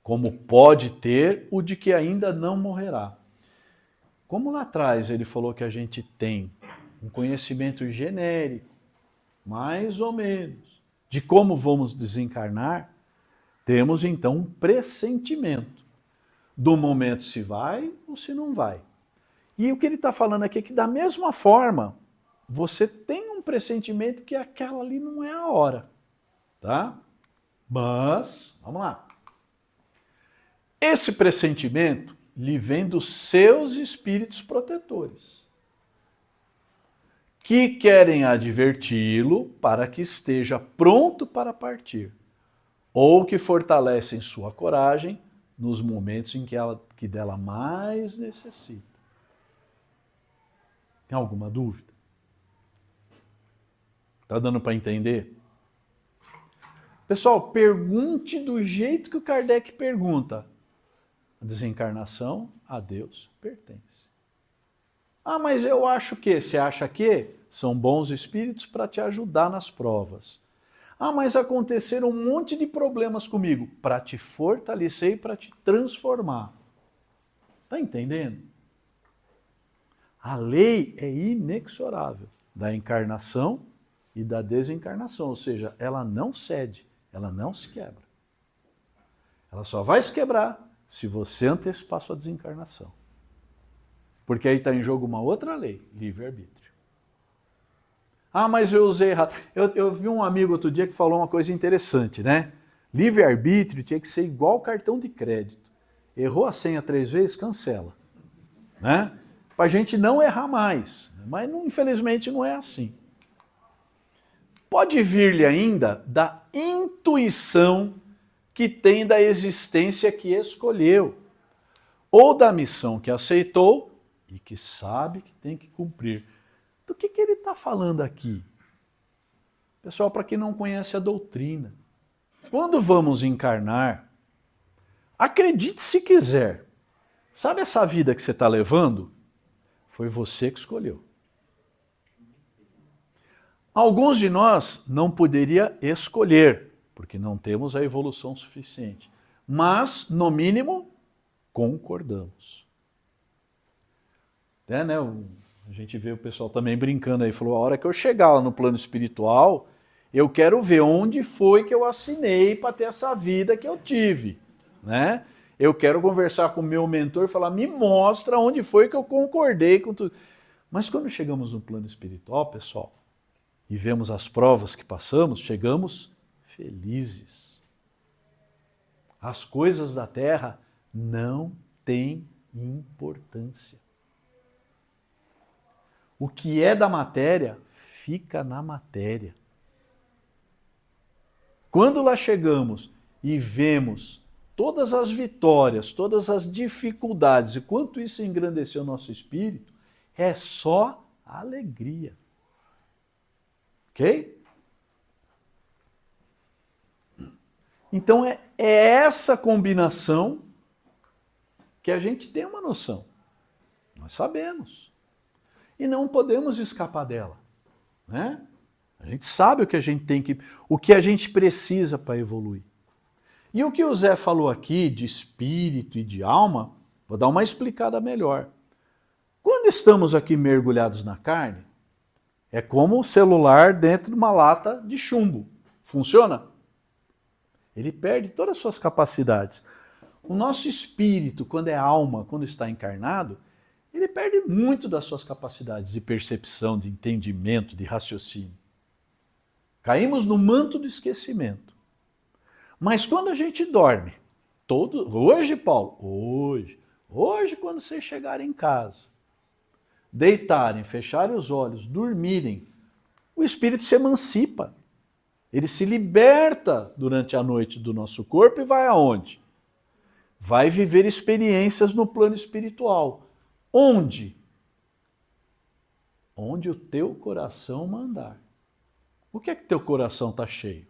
[SPEAKER 1] como pode ter o de que ainda não morrerá. Como lá atrás ele falou que a gente tem um conhecimento genérico, mais ou menos, de como vamos desencarnar, temos então um pressentimento do momento se vai ou se não vai. E o que ele está falando aqui é que da mesma forma, você tem um pressentimento que aquela ali não é a hora, tá? Mas, vamos lá. Esse pressentimento lhe vem dos seus espíritos protetores, que querem adverti-lo para que esteja pronto para partir, ou que fortalecem sua coragem nos momentos em que dela mais necessita. Tem alguma dúvida? Está dando para entender? Pessoal, pergunte do jeito que o Kardec pergunta. A desencarnação a Deus pertence. Ah, mas eu acho que, você acha que são bons espíritos para te ajudar nas provas. Ah, mas aconteceram um monte de problemas comigo para te fortalecer e para te transformar. Está entendendo? A lei é inexorável da encarnação e da desencarnação, ou seja, ela não cede, ela não se quebra. Ela só vai se quebrar se você antecipar sua desencarnação. Porque aí está em jogo uma outra lei, livre-arbítrio. Ah, mas eu usei errado. Eu vi um amigo outro dia que falou uma coisa interessante, né? Livre-arbítrio tinha que ser igual cartão de crédito. Errou a senha 3 vezes, cancela. Né? Para a gente não errar mais. Mas infelizmente não é assim. Pode vir-lhe ainda da intuição que tem da existência que escolheu, ou da missão que aceitou e que sabe que tem que cumprir. Do que ele está falando aqui? Pessoal, para quem não conhece a doutrina, quando vamos encarnar, acredite se quiser, sabe essa vida que você está levando? Foi você que escolheu. Alguns de nós não poderia escolher, porque não temos a evolução suficiente. Mas, no mínimo, concordamos. Né? A gente vê o pessoal também brincando aí, falou, a hora que eu chegar lá no plano espiritual, eu quero ver onde foi que eu assinei para ter essa vida que eu tive. Né? Eu quero conversar com o meu mentor e falar, me mostra onde foi que eu concordei com tudo. Mas quando chegamos no plano espiritual, pessoal, e vemos as provas que passamos, chegamos felizes. As coisas da terra não têm importância. O que é da matéria, fica na matéria. Quando lá chegamos e vemos todas as vitórias, todas as dificuldades e quanto isso engrandeceu o nosso espírito, é só alegria. Ok? Então é essa combinação que a gente tem uma noção. Nós sabemos. E não podemos escapar dela. Né? A gente sabe o que a gente tem que, o que a gente precisa para evoluir. E o que o Zé falou aqui de espírito e de alma, vou dar uma explicada melhor. Quando estamos aqui mergulhados na carne, é como o celular dentro de uma lata de chumbo. Funciona? Ele perde todas as suas capacidades. O nosso espírito, quando é alma, quando está encarnado, ele perde muito das suas capacidades de percepção, de entendimento, de raciocínio. Caímos no manto do esquecimento. Mas quando a gente dorme, hoje, Paulo, hoje quando vocês chegarem em casa, deitarem, fecharem os olhos, dormirem, o espírito se emancipa. Ele se liberta durante a noite do nosso corpo e vai aonde? Vai viver experiências no plano espiritual. Onde? Onde o teu coração mandar. O que é que teu coração está cheio?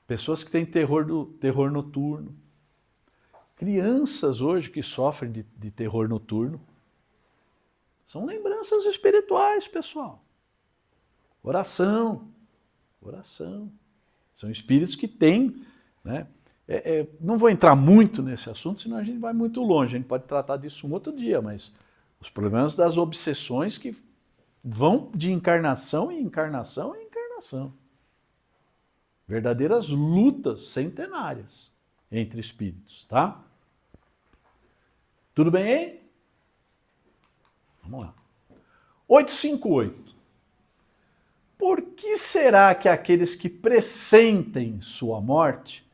[SPEAKER 1] Pessoas que têm terror noturno. Crianças hoje que sofrem de terror noturno. São lembranças espirituais, pessoal. Oração. São espíritos que têm, né? Não vou entrar muito nesse assunto, senão a gente vai muito longe. A gente pode tratar disso um outro dia, mas os problemas das obsessões que vão de encarnação em encarnação em encarnação. Verdadeiras lutas centenárias entre espíritos, tá? Tudo bem aí? Vamos lá. 858. Por que será que aqueles que pressentem sua morte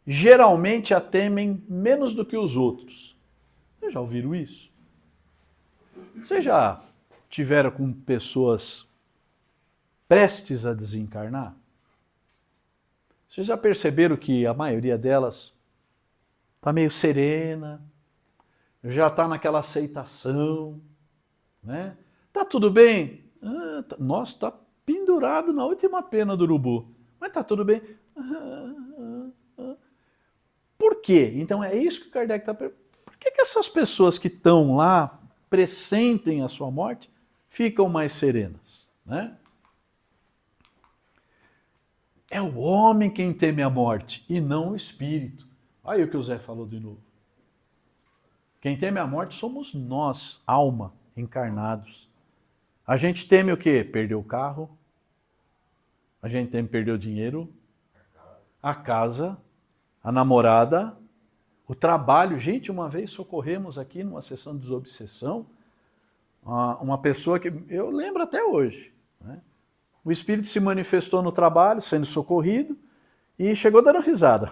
[SPEAKER 1] geralmente a temem menos do que os outros? Vocês já ouviram isso? Vocês já tiveram com pessoas prestes a desencarnar? Vocês já perceberam que a maioria delas está meio serena, já está naquela aceitação, né? Tá tudo bem? Nossa, está pendurado na última pena do urubu. Mas tá tudo bem. Por quê? Então é isso que o Kardec está perguntando. Por que essas pessoas que estão lá, pressentem a sua morte, ficam mais serenas, né? É o homem quem teme a morte e não o espírito. Olha aí o que o Zé falou de novo. Quem teme a morte somos nós, alma, encarnados. A gente teme o quê? Perder o carro. A gente teme perder o dinheiro. A casa. A namorada. O trabalho. Gente, uma vez socorremos aqui numa sessão de desobsessão uma pessoa que eu lembro até hoje, né? O espírito se manifestou no trabalho, sendo socorrido, e chegou dando risada.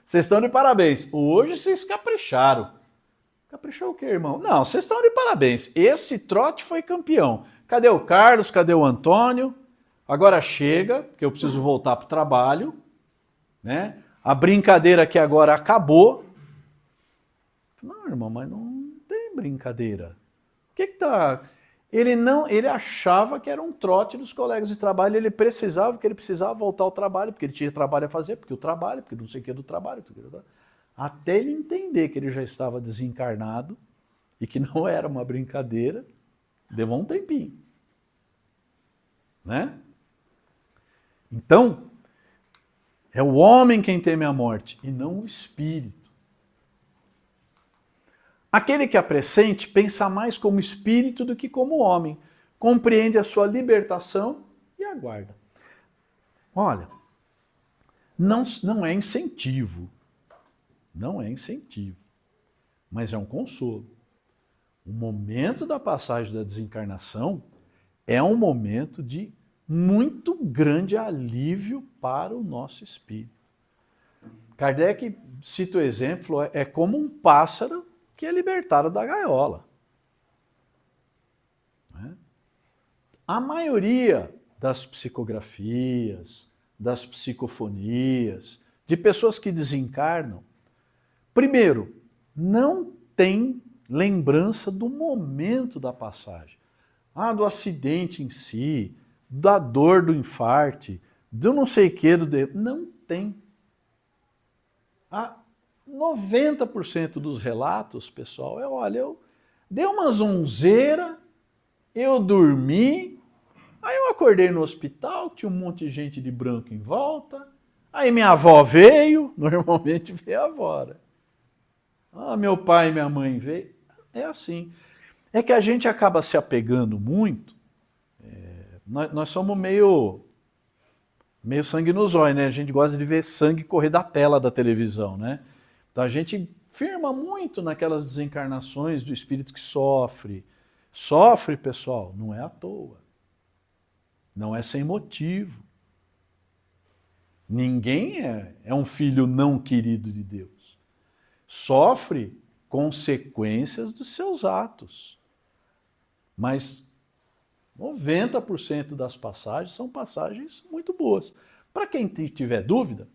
[SPEAKER 1] Vocês estão de parabéns. Hoje vocês capricharam. Caprichou o quê, irmão? Não, vocês estão de parabéns. Esse trote foi campeão. Cadê o Carlos? Cadê o Antônio? Agora chega, que eu preciso voltar para o trabalho, né? A brincadeira aqui agora acabou. Não, irmão, mas não tem brincadeira. O que tá... Ele achava que era um trote dos colegas de trabalho, ele precisava voltar ao trabalho, porque ele tinha trabalho a fazer, porque não sei o que do trabalho. Até ele entender que ele já estava desencarnado e que não era uma brincadeira, levou um tempinho. Né? Então, é o homem quem teme a morte e não o espírito. Aquele que a pressente pensa mais como espírito do que como homem, compreende a sua libertação e aguarda. Olha, não é incentivo, mas é um consolo. O momento da passagem da desencarnação é um momento de muito grande alívio para o nosso espírito. Kardec cita o exemplo, é como um pássaro que é libertado da gaiola. A maioria das psicografias, das psicofonias, de pessoas que desencarnam, primeiro, não tem lembrança do momento da passagem. Do acidente em si, da dor do infarte, do não sei o que, não tem. 90% dos relatos, pessoal, olha, eu dei uma zonzeira, eu dormi, aí eu acordei no hospital, tinha um monte de gente de branco em volta, aí minha avó veio, normalmente veio a avó. Meu pai e minha mãe veio, é assim. É que a gente acaba se apegando muito, nós somos meio sangue no zóio, né? A gente gosta de ver sangue correr da tela da televisão, né? Então a gente firma muito naquelas desencarnações do espírito que sofre. Sofre, pessoal, não é à toa. Não é sem motivo. Ninguém é um filho não querido de Deus. Sofre consequências dos seus atos. Mas 90% das passagens são passagens muito boas. Para quem tiver dúvida,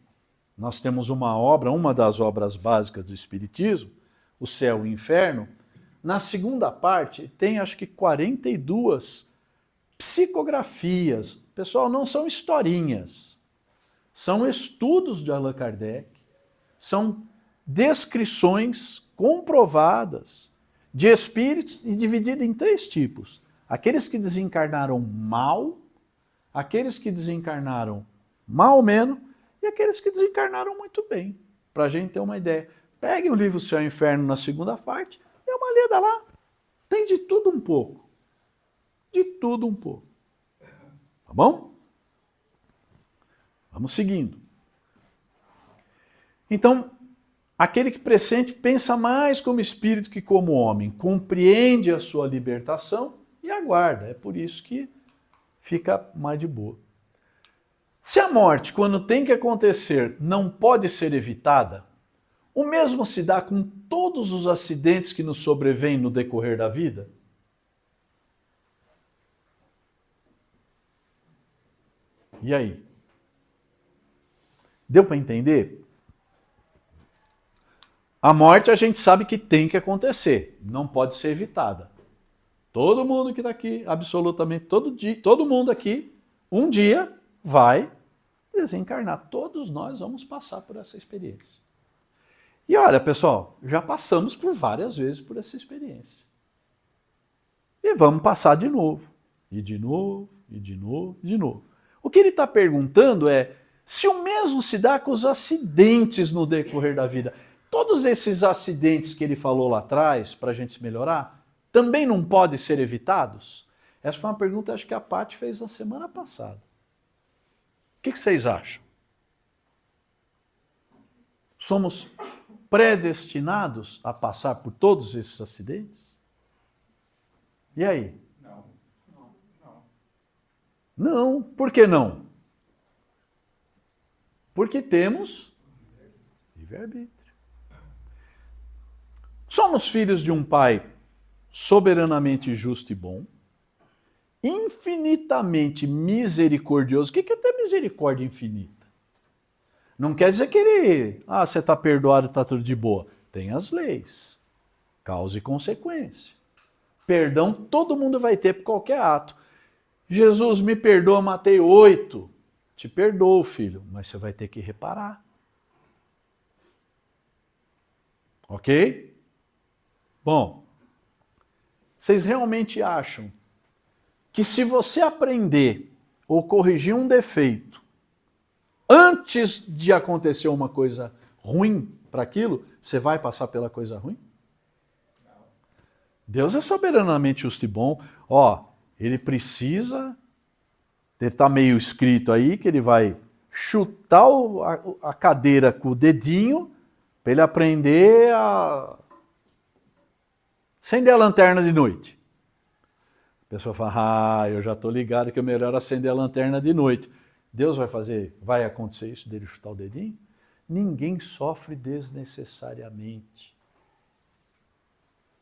[SPEAKER 1] nós temos uma das obras básicas do Espiritismo, O Céu e o Inferno. Na segunda parte tem acho que 42 psicografias, pessoal, não são historinhas. São estudos de Allan Kardec, são descrições comprovadas de espíritos e dividido em 3 tipos. Aqueles que desencarnaram mal, aqueles que desencarnaram mal menos e aqueles que desencarnaram muito bem. Para a gente ter uma ideia. Pegue o livro Céu e Inferno na segunda parte, dê uma lida lá. Tem de tudo um pouco. De tudo um pouco. Tá bom? Vamos seguindo. Então, aquele que pressente pensa mais como espírito que como homem, compreende a sua libertação e aguarda. É por isso que fica mais de boa. Se a morte, quando tem que acontecer, não pode ser evitada, o mesmo se dá com todos os acidentes que nos sobrevêm no decorrer da vida? E aí? Deu para entender? A morte a gente sabe que tem que acontecer, não pode ser evitada. Todo mundo que está aqui, absolutamente todo mundo aqui, um dia vai desencarnar. Todos nós vamos passar por essa experiência. E olha, pessoal, já passamos por várias vezes por essa experiência. E vamos passar de novo. E de novo, e de novo, e de novo. O que ele está perguntando é se o mesmo se dá com os acidentes no decorrer da vida. Todos esses acidentes que ele falou lá atrás, para a gente se melhorar, também não podem ser evitados? Essa foi uma pergunta, acho que a Paty fez na semana passada. O que vocês acham? Somos predestinados a passar por todos esses acidentes? E aí?
[SPEAKER 3] Não.
[SPEAKER 1] Não. Por que não? Porque temos livre-arbítrio. Somos filhos de um Pai soberanamente justo e bom, infinitamente misericordioso. O que é ter misericórdia infinita? Não quer dizer que ele, você está perdoado, está tudo de boa. Tem as leis, causa e consequência. Perdão todo mundo vai ter por qualquer ato. Jesus, me perdoa, matei 8. Te perdoo, filho, mas você vai ter que reparar. Ok? Bom, vocês realmente acham que se você aprender ou corrigir um defeito antes de acontecer uma coisa ruim para aquilo, você vai passar pela coisa ruim?
[SPEAKER 3] Não.
[SPEAKER 1] Deus é soberanamente justo e bom. Ele precisa, está meio escrito aí, que ele vai chutar a cadeira com o dedinho para ele aprender a acender a lanterna de noite. A pessoa fala, eu já estou ligado que é melhor acender a lanterna de noite. Deus vai acontecer isso dele chutar o dedinho? Ninguém sofre desnecessariamente.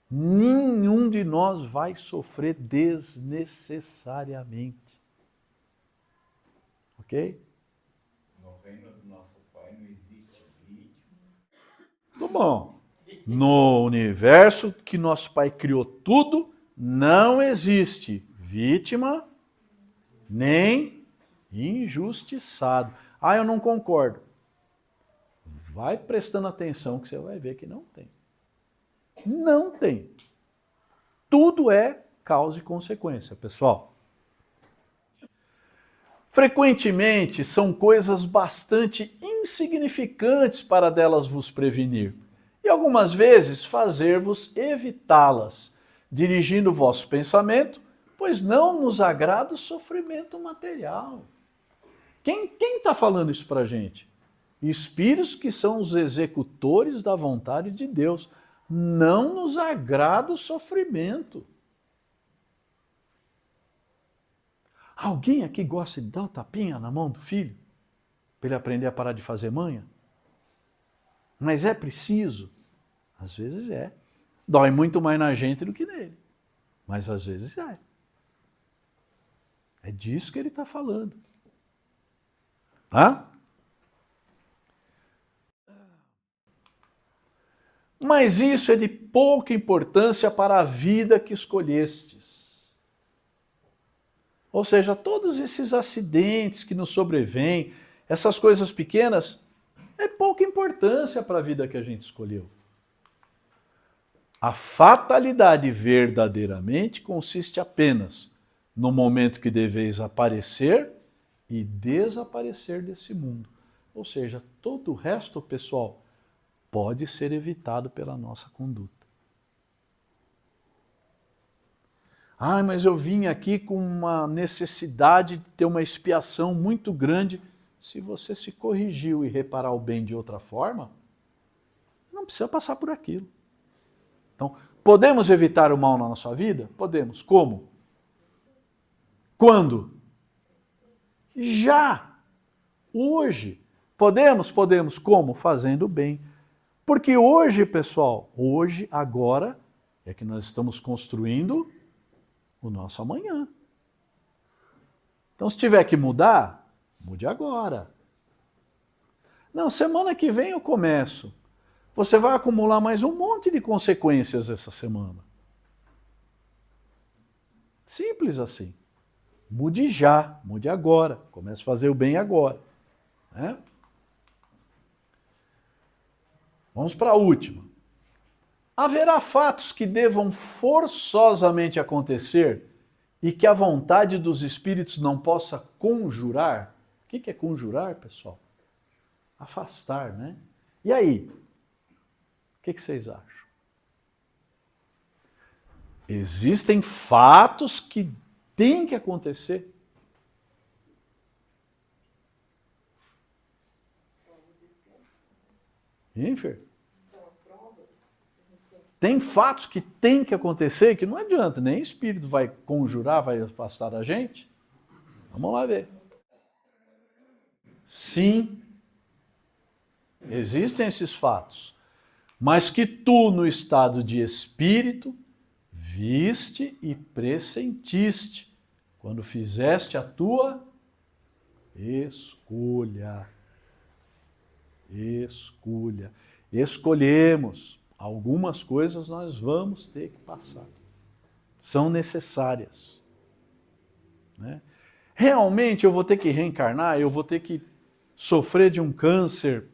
[SPEAKER 1] Nenhum de nós vai sofrer desnecessariamente. Ok?
[SPEAKER 4] No reino do nosso Pai não existe vítima.
[SPEAKER 1] Tudo bom. No universo que nosso Pai criou tudo, não existe vítima nem injustiçado. Eu não concordo. Vai prestando atenção que você vai ver que não tem. Não tem. Tudo é causa e consequência, pessoal. Frequentemente são coisas bastante insignificantes para delas vos prevenir, e algumas vezes fazer-vos evitá-las, dirigindo o vosso pensamento, pois não nos agrada o sofrimento material. Quem está falando isso para a gente? Espíritos que são os executores da vontade de Deus. Não nos agrada o sofrimento. Alguém aqui gosta de dar um tapinha na mão do filho? Para ele aprender a parar de fazer manha? Mas é preciso? Às vezes é. Dói muito mais na gente do que nele. Mas às vezes é. É disso que ele está falando. Tá? Mas isso é de pouca importância para a vida que escolhestes. Ou seja, todos esses acidentes que nos sobrevêm, essas coisas pequenas, é pouca importância para a vida que a gente escolheu. A fatalidade verdadeiramente consiste apenas no momento que deveis aparecer e desaparecer desse mundo. Ou seja, todo o resto, pessoal, pode ser evitado pela nossa conduta. Ah, mas eu vim aqui com uma necessidade de ter uma expiação muito grande. Se você se corrigiu e reparar o bem de outra forma, não precisa passar por aquilo. Então, podemos evitar o mal na nossa vida? Podemos. Como? Quando? Já. Hoje. Podemos? Podemos. Como? Fazendo o bem. Porque hoje, pessoal, hoje, agora, é que nós estamos construindo o nosso amanhã. Então, se tiver que mudar, mude agora. Não, semana que vem eu começo. Você vai acumular mais um monte de consequências essa semana. Simples assim. Mude já, mude agora. Comece a fazer o bem agora. Né? Vamos para a última. Haverá fatos que devam forçosamente acontecer e que a vontade dos espíritos não possa conjurar? O que é conjurar, pessoal? Afastar, né? E aí? O que vocês acham? Existem fatos que têm que acontecer? Hein, Fer? Tem fatos que têm que acontecer que não adianta, nem espírito vai conjurar, vai afastar a gente. Vamos lá ver. Sim, existem esses fatos, mas que tu, no estado de espírito, viste e pressentiste, quando fizeste a tua escolha. Escolha. Escolhemos. Algumas coisas nós vamos ter que passar. São necessárias. Né? Realmente eu vou ter que reencarnar, eu vou ter que sofrer de um câncer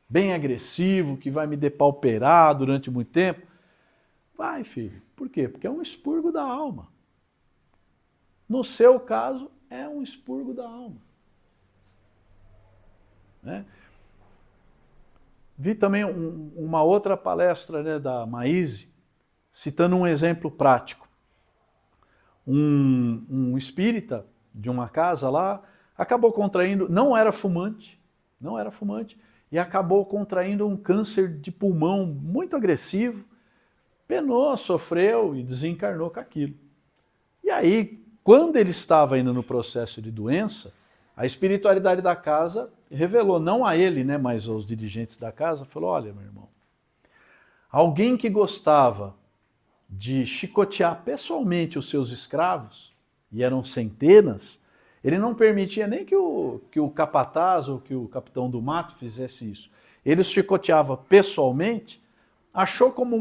[SPEAKER 1] bem agressivo, que vai me depauperar durante muito tempo? Vai, filho. Por quê? Porque é um expurgo da alma. No seu caso, é um expurgo da alma. Né? Vi também uma outra palestra, né, da Maíse, citando um exemplo prático. Um espírita de uma casa lá acabou contraindo, não era fumante, e acabou contraindo um câncer de pulmão muito agressivo, penou, sofreu e desencarnou com aquilo. E aí, quando ele estava ainda no processo de doença, a espiritualidade da casa revelou, não a ele, né, mas aos dirigentes da casa, falou, olha, meu irmão, alguém que gostava de chicotear pessoalmente os seus escravos, e eram centenas, ele não permitia nem que o capataz ou que o capitão do mato fizesse isso. Ele os chicoteava pessoalmente, achou como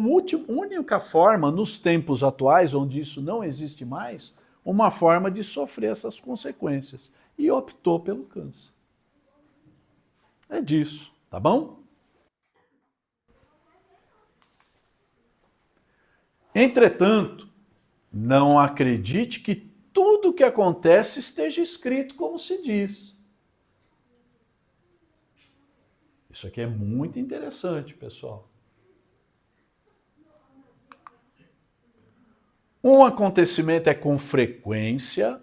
[SPEAKER 1] única forma, nos tempos atuais, onde isso não existe mais, uma forma de sofrer essas consequências. E optou pelo câncer. É disso, tá bom? Entretanto, não acredite que tudo o que acontece esteja escrito como se diz. Isso aqui é muito interessante, pessoal. Um acontecimento é com frequência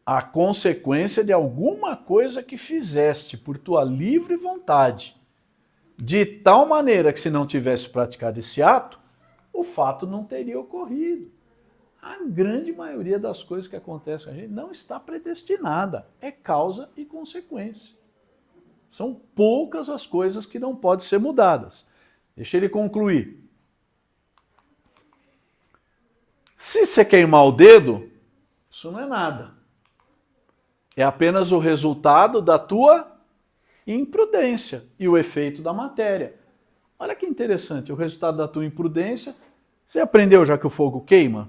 [SPEAKER 1] a consequência de alguma coisa que fizeste por tua livre vontade, de tal maneira que se não tivesse praticado esse ato, o fato não teria ocorrido. A grande maioria das coisas que acontecem com a gente não está predestinada, é causa e consequência. São poucas as coisas que não podem ser mudadas. Deixa ele concluir. Se você queimar o dedo, isso não é nada. É apenas o resultado da tua imprudência e o efeito da matéria. Olha que interessante, o resultado da tua imprudência. Você aprendeu já que o fogo queima?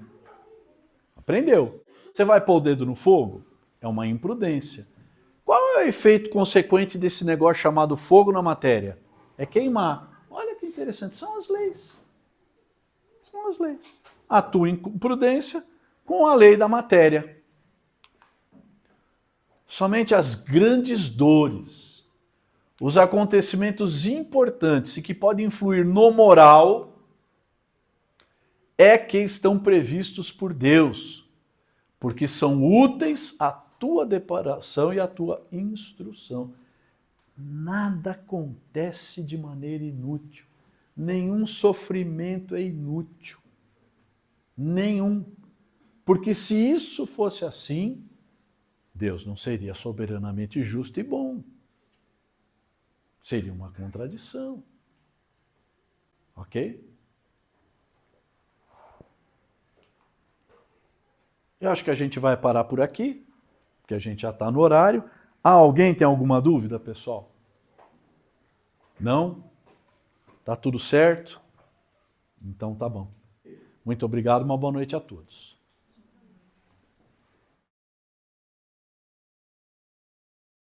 [SPEAKER 1] Aprendeu. Você vai pôr o dedo no fogo? É uma imprudência. Qual é o efeito consequente desse negócio chamado fogo na matéria? É queimar. Olha que interessante, são as leis. São as leis. A tua imprudência com a lei da matéria. Somente as grandes dores, os acontecimentos importantes e que podem influir no moral, é que estão previstos por Deus, porque são úteis à tua preparação e à tua instrução. Nada acontece de maneira inútil. Nenhum sofrimento é inútil. Nenhum. Porque se isso fosse assim, Deus não seria soberanamente justo e bom. Seria uma contradição. Ok? Eu acho que a gente vai parar por aqui, porque a gente já está no horário. Ah, alguém tem alguma dúvida, pessoal? Não? Tá tudo certo? Então tá bom. Muito obrigado, uma boa noite a todos.